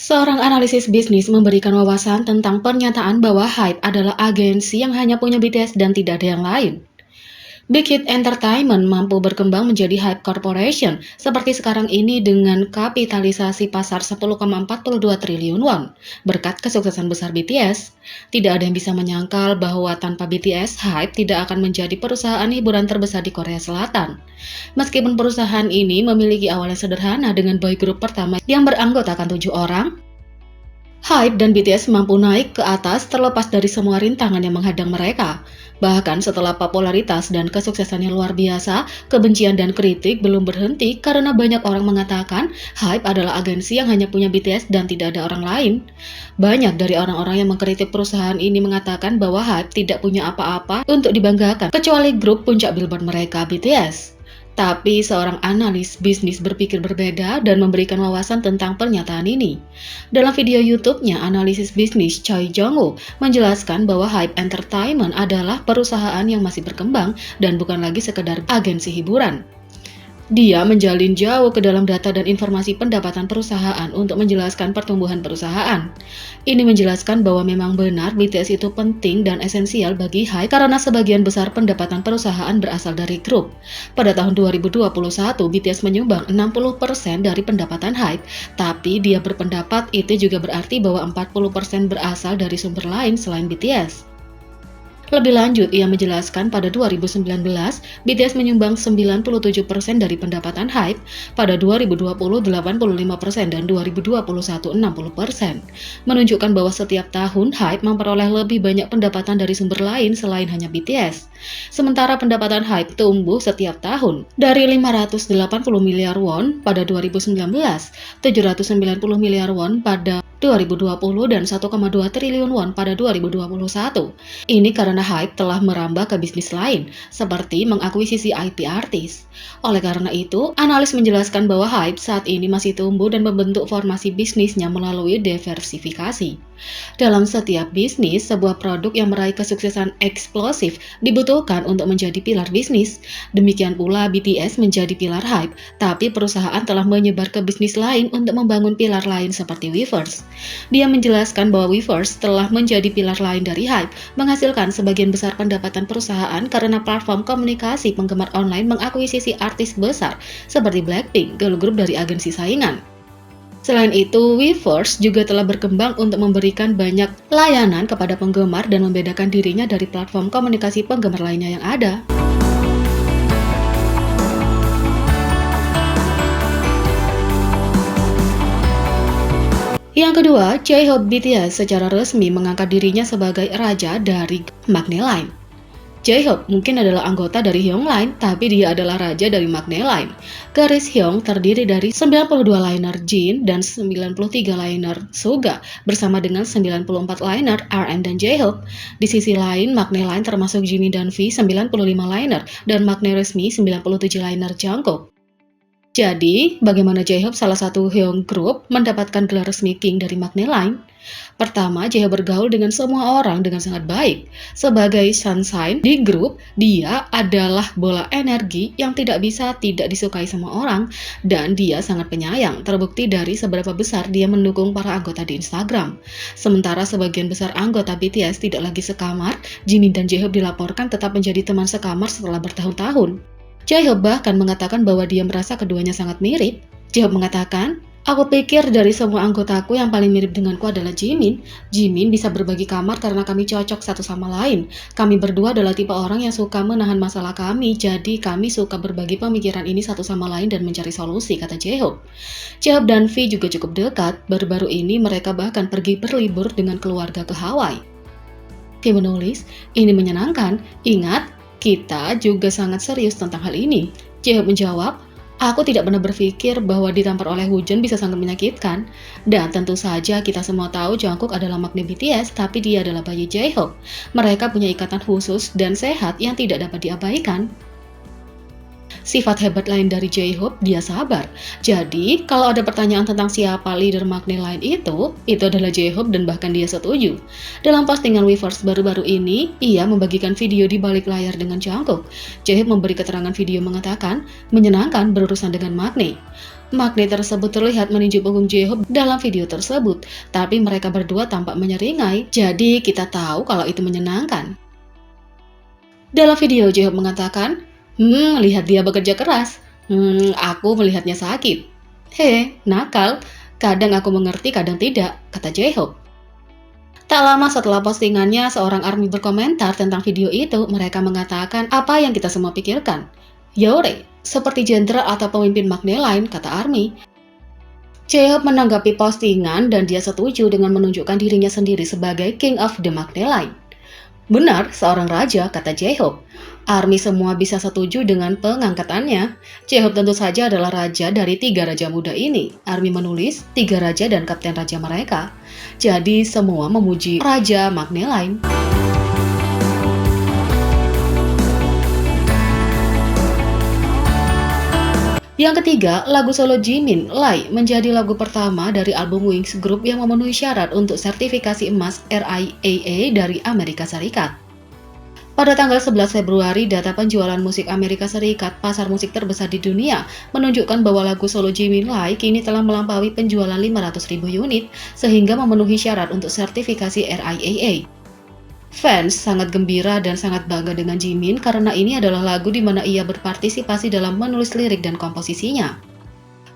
Seorang analisis bisnis memberikan wawasan tentang pernyataan bahwa Hybe adalah agensi yang hanya punya BTS dan tidak ada yang lain. Big Hit Entertainment mampu berkembang menjadi Hybe Corporation seperti sekarang ini dengan kapitalisasi pasar 10,42 triliun won. Berkat kesuksesan besar BTS, tidak ada yang bisa menyangkal bahwa tanpa BTS, Hybe tidak akan menjadi perusahaan hiburan terbesar di Korea Selatan. Meskipun perusahaan ini memiliki awal yang sederhana dengan boy group pertama yang beranggotakan 7 orang, Hybe dan BTS mampu naik ke atas terlepas dari semua rintangan yang menghadang mereka. Bahkan setelah popularitas dan kesuksesannya luar biasa, kebencian dan kritik belum berhenti karena banyak orang mengatakan Hybe adalah agensi yang hanya punya BTS dan tidak ada orang lain. Banyak dari orang-orang yang mengkritik perusahaan ini mengatakan bahwa Hybe tidak punya apa-apa untuk dibanggakan kecuali grup puncak billboard mereka, BTS. Tapi seorang analis bisnis berpikir berbeda dan memberikan wawasan tentang pernyataan ini. Dalam video YouTube-nya, analisis bisnis Choi Jong-woo menjelaskan bahwa Hybe Entertainment adalah perusahaan yang masih berkembang dan bukan lagi sekedar agensi hiburan. Dia menjalin jauh ke dalam data dan informasi pendapatan perusahaan untuk menjelaskan pertumbuhan perusahaan. Ini menjelaskan bahwa memang benar BTS itu penting dan esensial bagi Hybe karena sebagian besar pendapatan perusahaan berasal dari grup. Pada tahun 2021, BTS menyumbang 60% dari pendapatan Hybe, tapi dia berpendapat itu juga berarti bahwa 40% berasal dari sumber lain selain BTS. Lebih lanjut, ia menjelaskan pada 2019, BTS menyumbang 97% dari pendapatan Hybe, pada 2020 85% dan 2021 60%, menunjukkan bahwa setiap tahun Hybe memperoleh lebih banyak pendapatan dari sumber lain selain hanya BTS. Sementara pendapatan Hybe tumbuh setiap tahun dari 580 miliar won pada 2019, 790 miliar won pada 2020 dan 1,2 triliun won pada 2021. Ini karena Hybe telah merambah ke bisnis lain, seperti mengakuisisi IP artis. Oleh karena itu, analis menjelaskan bahwa Hybe saat ini masih tumbuh dan membentuk formasi bisnisnya melalui diversifikasi. Dalam setiap bisnis, sebuah produk yang meraih kesuksesan eksplosif dibutuhkan untuk menjadi pilar bisnis. Demikian pula BTS menjadi pilar Hybe, tapi perusahaan telah menyebar ke bisnis lain untuk membangun pilar lain seperti Weverse. Dia menjelaskan bahwa Weverse telah menjadi pilar lain dari Hybe, menghasilkan sebagian besar pendapatan perusahaan karena platform komunikasi penggemar online mengakuisisi artis besar seperti Blackpink, girl group dari agensi saingan. Selain itu, Weverse juga telah berkembang untuk memberikan banyak layanan kepada penggemar dan membedakan dirinya dari platform komunikasi penggemar lainnya yang ada. Yang kedua, J-Hope BTS secara resmi mengangkat dirinya sebagai raja dari Maknae Line. J-Hope mungkin adalah anggota dari Hyung Line, tapi dia adalah raja dari Maknae Line. Garis Hyung terdiri dari 92 liner Jin dan 93 liner Suga, bersama dengan 94 liner RM dan J-Hope. Di sisi lain, Maknae Line termasuk Jimin dan V 95 liner, dan Maknae resmi 97 liner Jungkook. Jadi, bagaimana J-Hope salah satu Hyung Group mendapatkan gelar resmi King dari Maknae Line? Pertama, J-Hope bergaul dengan semua orang dengan sangat baik. Sebagai sunshine di grup, dia adalah bola energi yang tidak bisa tidak disukai semua orang, dan dia sangat penyayang, terbukti dari seberapa besar dia mendukung para anggota di Instagram. Sementara sebagian besar anggota BTS tidak lagi sekamar, Jimin dan J-Hope dilaporkan tetap menjadi teman sekamar setelah bertahun-tahun. J-Hope bahkan mengatakan bahwa dia merasa keduanya sangat mirip. J-Hope mengatakan, "Aku pikir dari semua anggotaku yang paling mirip denganku adalah Jimin. Jimin bisa berbagi kamar karena kami cocok satu sama lain. Kami berdua adalah tipe orang yang suka menahan masalah kami, jadi kami suka berbagi pemikiran ini satu sama lain dan mencari solusi," kata J-Hope. J-Hope dan V juga cukup dekat. Baru-baru ini mereka bahkan pergi berlibur dengan keluarga ke Hawaii. V menulis, "Ini menyenangkan. Ingat, kita juga sangat serius tentang hal ini." J-Hope menjawab, "Aku tidak pernah berpikir bahwa ditampar oleh hujan bisa sangat menyakitkan. Dan tentu saja kita semua tahu Jungkook adalah Maknae BTS, tapi dia adalah bayi J-Hope. Mereka punya ikatan khusus dan sehat yang tidak dapat diabaikan." Sifat hebat lain dari J-Hope, dia sabar. Jadi, kalau ada pertanyaan tentang siapa leader Maknae lain itu adalah J-Hope dan bahkan dia setuju. Dalam postingan Weverse baru-baru ini, ia membagikan video di balik layar dengan Jungkook. J-Hope memberi keterangan video mengatakan, menyenangkan berurusan dengan Maknae. Maknae tersebut terlihat meninju punggung J-Hope dalam video tersebut, tapi mereka berdua tampak menyeringai, jadi kita tahu kalau itu menyenangkan. Dalam video, J-Hope mengatakan, lihat dia bekerja keras. Aku melihatnya sakit. Nakal. Kadang aku mengerti, kadang tidak, kata J-Hope. Tak lama setelah postingannya, seorang ARMY berkomentar tentang video itu. Mereka mengatakan apa yang kita semua pikirkan. Yore, seperti jenderal atau pemimpin Maknae lain, kata ARMY. J-Hope menanggapi postingan dan dia setuju dengan menunjukkan dirinya sendiri sebagai King of the Maknae line. Benar, seorang raja, kata J-Hope. ARMY semua bisa setuju dengan pengangkatannya. J-Hope tentu saja adalah raja dari 3 raja muda ini. ARMY menulis 3 raja dan kapten raja mereka. Jadi semua memuji Raja Maknae Line. Yang ketiga, lagu solo Jimin, Lie, menjadi lagu pertama dari album Wings Group yang memenuhi syarat untuk sertifikasi emas RIAA dari Amerika Serikat. Pada tanggal 11 Februari, data penjualan musik Amerika Serikat, pasar musik terbesar di dunia, menunjukkan bahwa lagu solo Jimin, Lie, kini telah melampaui penjualan 500.000 unit, sehingga memenuhi syarat untuk sertifikasi RIAA. Fans sangat gembira dan sangat bangga dengan Jimin karena ini adalah lagu di mana ia berpartisipasi dalam menulis lirik dan komposisinya.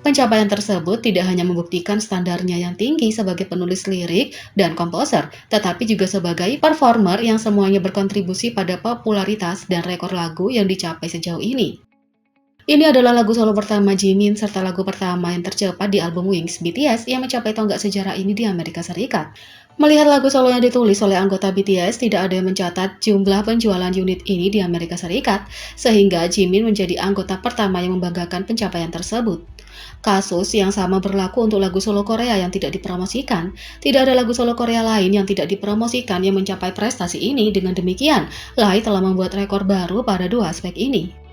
Pencapaian tersebut tidak hanya membuktikan standarnya yang tinggi sebagai penulis lirik dan komposer, tetapi juga sebagai performer yang semuanya berkontribusi pada popularitas dan rekor lagu yang dicapai sejauh ini. Ini adalah lagu solo pertama Jimin serta lagu pertama yang tercepat di album Wings BTS yang mencapai tonggak sejarah ini di Amerika Serikat. Melihat lagu solo yang ditulis oleh anggota BTS, tidak ada yang mencatat jumlah penjualan unit ini di Amerika Serikat, sehingga Jimin menjadi anggota pertama yang membanggakan pencapaian tersebut. Kasus yang sama berlaku untuk lagu solo Korea yang tidak dipromosikan. Tidak ada lagu solo Korea lain yang tidak dipromosikan yang mencapai prestasi ini. Dengan demikian, Lie telah membuat rekor baru pada 2 aspek ini.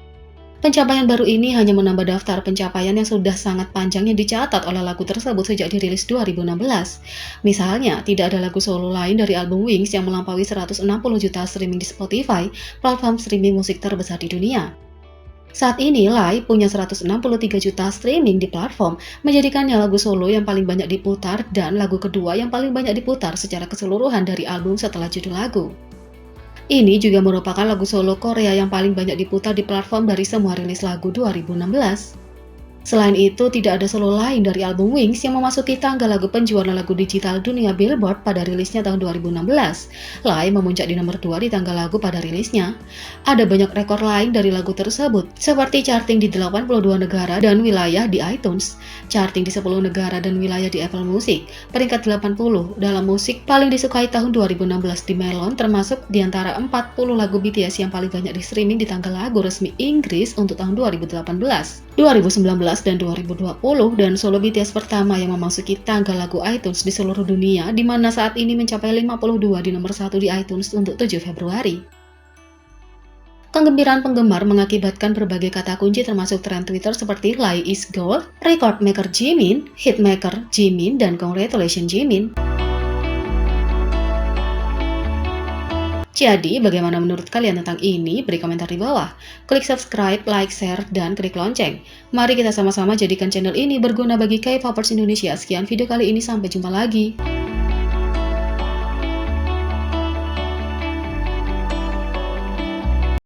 Pencapaian baru ini hanya menambah daftar pencapaian yang sudah sangat panjang yang dicatat oleh lagu tersebut sejak dirilis 2016. Misalnya, tidak ada lagu solo lain dari album Wings yang melampaui 160 juta streaming di Spotify, platform streaming musik terbesar di dunia. Saat ini, Lie punya 163 juta streaming di platform, menjadikannya lagu solo yang paling banyak diputar dan lagu kedua yang paling banyak diputar secara keseluruhan dari album setelah judul lagu. Ini juga merupakan lagu solo Korea yang paling banyak diputar di platform dari semua rilis lagu 2016. Selain itu, tidak ada solo lain dari album Wings yang memasuki tangga lagu penjualan lagu digital dunia Billboard pada rilisnya tahun 2016. Lie memuncak di nomor 2 di tangga lagu pada rilisnya. Ada banyak rekor lain dari lagu tersebut, seperti charting di 82 negara dan wilayah di iTunes, charting di 10 negara dan wilayah di Apple Music, peringkat 80 dalam musik paling disukai tahun 2016 di Melon, termasuk di antara 40 lagu BTS yang paling banyak di streaming di tangga lagu resmi Inggris untuk tahun 2018, 2019, dan 2020, dan solo BTS pertama yang memasuki tangga lagu iTunes di seluruh dunia, di mana saat ini mencapai 52 di nomor 1 di iTunes untuk 7 Februari. Kegembiraan penggemar mengakibatkan berbagai kata kunci termasuk tren Twitter seperti Lie is Gold, Record Maker Jimin, Hitmaker Jimin, dan Congratulations Jimin. Jadi, bagaimana menurut kalian tentang ini? Beri komentar di bawah. Klik subscribe, like, share, dan klik lonceng. Mari kita sama-sama jadikan channel ini berguna bagi K-popers Indonesia. Sekian video kali ini, sampai jumpa lagi.